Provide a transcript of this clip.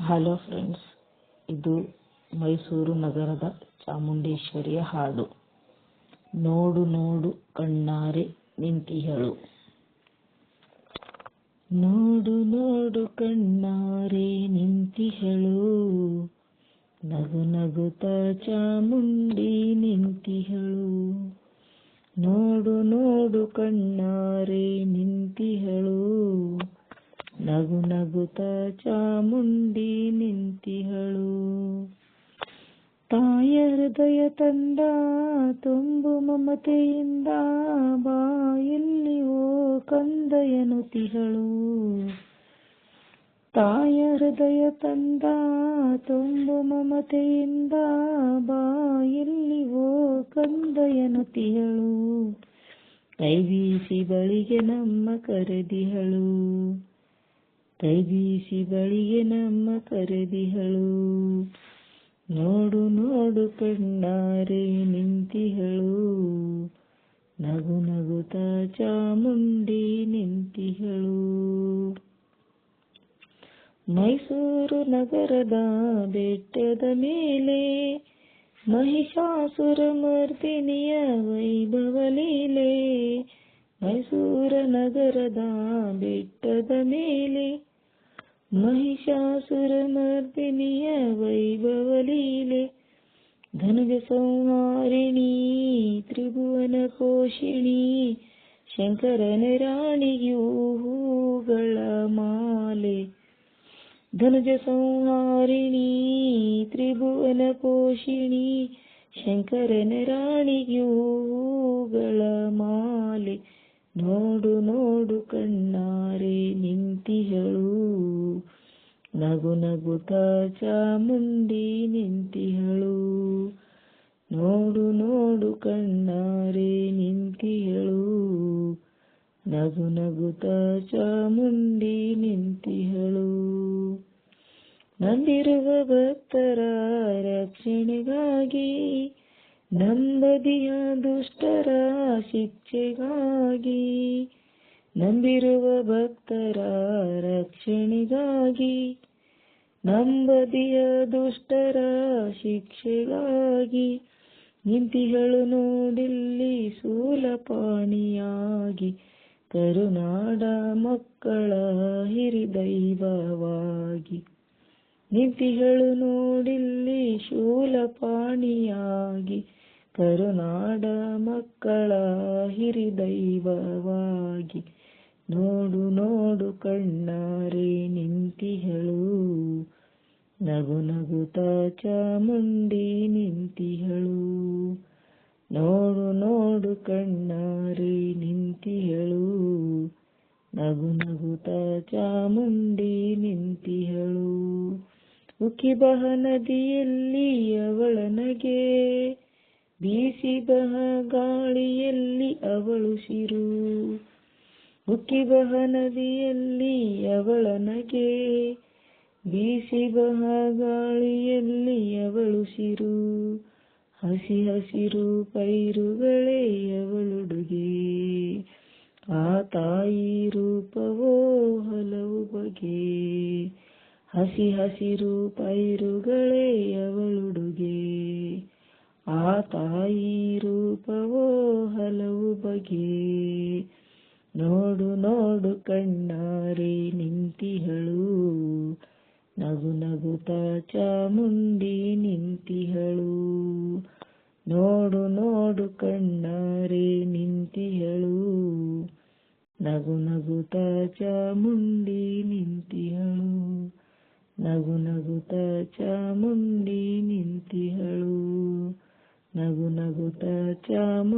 Hello friends, ಇದು ಮೈಸೂರು ನಗರದ ಚಾಮುಂಡೇಶ್ವರಿಯ ಹಾಡು. ನೋಡು ನೋಡು ಕಣ್ಣಾರೆ ನಿಂತಿಹಳು. ನೋಡು ನೋಡು ಕಣ್ಣಾರೆ ನಿಂತಿಹಳು, ನಗು ನಗುತ್ತ ಚಾಮುಂಡಿ ನಿಂತಿಹಳು. ನೋಡು ನೋಡು ಕಣ್ಣಾರೆ ನಿಂತಿಹಳು, ನಗು ನಗುತ್ತ ಚಾಮುಂಡಿ ನಿಂತಿಹಳು. ತಾಯ ಹೃದಯ ತಂದ ತುಂಬು ಮಮತೆಯಿಂದ ಬಾಯಲ್ಲಿ ಓ ಕಂದ ಎನ್ನುತ್ತಿಹಳು. ತಾಯ ಹೃದಯ ತಂದ ತುಂಬು ಮಮತೆಯಿಂದ ಬಾಯಲ್ಲಿ ಓ ಕಂದ ಎನ್ನುತ್ತಿಹಳು. ಕೈ ಬೀಸಿ ಬಳಿಗೆ ನಮ್ಮ ಕರೆದಿಹಳು, ಕೈ ಬೀಸಿ ಬಳಿಗೆ ನಮ್ಮ ಕರೆದಿಹಳು. ನೋಡು ನೋಡು ಕಣ್ಣಾರೆ ನಿಂತಿಹಳು, ನಗು ನಗುತ್ತ ಚಾಮುಂಡಿ ನಿಂತಿಹಳು. ಮೈಸೂರು ನಗರದ ಬೆಟ್ಟದ ಮೇಲೆ ಮಹಿಷಾಸುರ ಮರ್ದಿನಿಯ ವೈಭವ ಲೀಲೆ. ಮೈಸೂರ ನಗರದ ಬೆಟ್ಟದ ಮೇಲೆ ಮಹಿಷಾಸುರ ಮರ್ದಿನಿಯ ವೈಭವ ಲೀಲೆ. ಧನುಜ ಸಂಹಾರಿಣಿ ತ್ರಿಭುವನ ಪೋಷಿಣಿ, ಶಂಕರನ ರಾಣಿಯೂ ಹೂಗಳ ಮಾಲೆ. ಧನುಜ ಸಂಹಾರಿಣಿ ತ್ರಿಭುವನ ಪೋಷಿಣಿ, ಶಂಕರನ ರಾಣಿಯೂ ಹೂಗಳ ಮಾಲೆ. ನೋಡು ನೋಡು ಕಣ್ಣಾರೆ ನಿಂತಿಹಳು, ನಗು ನಗುತ್ತ ಚಾಮುಂಡಿ ನಿಂತಿಹಳು. ನೋಡು ನೋಡು ಕಣ್ಣಾರೆ ನಿಂತಿಹಳು, ನಗು ನಗುತ್ತ ಚಾಮುಂಡಿ ನಿಂತಿಹಳು. ನಂಬಿರುವ ಭಕ್ತರ ರಕ್ಷಣೆಗಾಗಿ, ನಂಬದಿಯ ದುಷ್ಟರ ಶಿಕ್ಷೆಗಾಗಿ. ನಂಬಿರುವ ಭಕ್ತರ ರಕ್ಷಣೆಗಾಗಿ, ನಂಬದಿಯ ದುಷ್ಟರ ಶಿಕ್ಷೆಗಾಗಿ. ನಿಂತಿಹಳು ನೋಡಿಲ್ಲಿ ಶೂಲಪಾಣಿಯಾಗಿ, ಕರುನಾಡ ಮಕ್ಕಳ ಹಿರಿದೈವವಾಗಿ. ನಿಂತಿಹಳು ನೋಡಿಲ್ಲಿ ಶೂಲಪಾಣಿಯಾಗಿ, ಕರುನಾಡ ಮಕ್ಕಳ ಹಿರಿದೈವವಾಗಿ. ನೋಡು ನೋಡು ಕಣ್ಣಾರೆ ನಿಂತಿಹಳು, ನಗು ನಗುತ್ತ ಚಾಮುಂಡಿ ನಿಂತಿಹಳು. ನೋಡು ನೋಡು ಕಣ್ಣಾರೆ ನಿಂತಿಹಳು, ನಗು ನಗುತ್ತ ಚಾಮುಂಡಿ ನಿಂತಿಹಳು. ಉಕ್ಕಿ ಬಹ ನದಿಯಲ್ಲಿ ಅವಳ ನಗೆ, ಬೀಸಿ ಬಹ ಗಾಳಿಯಲ್ಲಿ ಅವಳುಸಿರು. ಉಕ್ಕಿ ಬಹ ನದಿಯಲ್ಲಿ ಅವಳ ನಗೆ, ಬೀಸಿ ಬಹ ಗಾಳಿಯಲ್ಲಿ ಅವಳುಸಿರು. ಹಸಿ ಹಸಿರು ಪೈರುಗಳೇ ಅವಳುಡುಗೆ, ಆ ತಾಯಿ ರೂಪವೋ ಹಲವು ಬಗೆ. ಹಸಿ ಹಸಿರು ಪೈರುಗಳೇ ಅವಳುಡುಗೆ, ಆ ತಾಯಿ ರೂಪವೋ ಹಲವು ಬಗೆ. ನೋಡು ನೋಡು ಕಣ್ಣಾರೆ ನಿಂತಿಹಳು, ನಗು ನಗುತ್ತ ಚಾಮುಂಡಿ ನಿಂತಿಹಳು. ನೋಡು ನೋಡು ಕಣ್ಣಾರೆ ನಿಂತಿಹಳು, ನಗು ನಗುತ್ತ ಚಾಮುಂಡಿ ನಿಂತಿಹಳು. ನಗು ನಗುತ್ತ ಚಾಮುಂಡಿ ನಿಂತಿಹಳು, ನಗು ನಗುತ್ತ ಚಾಮುಂಡಿ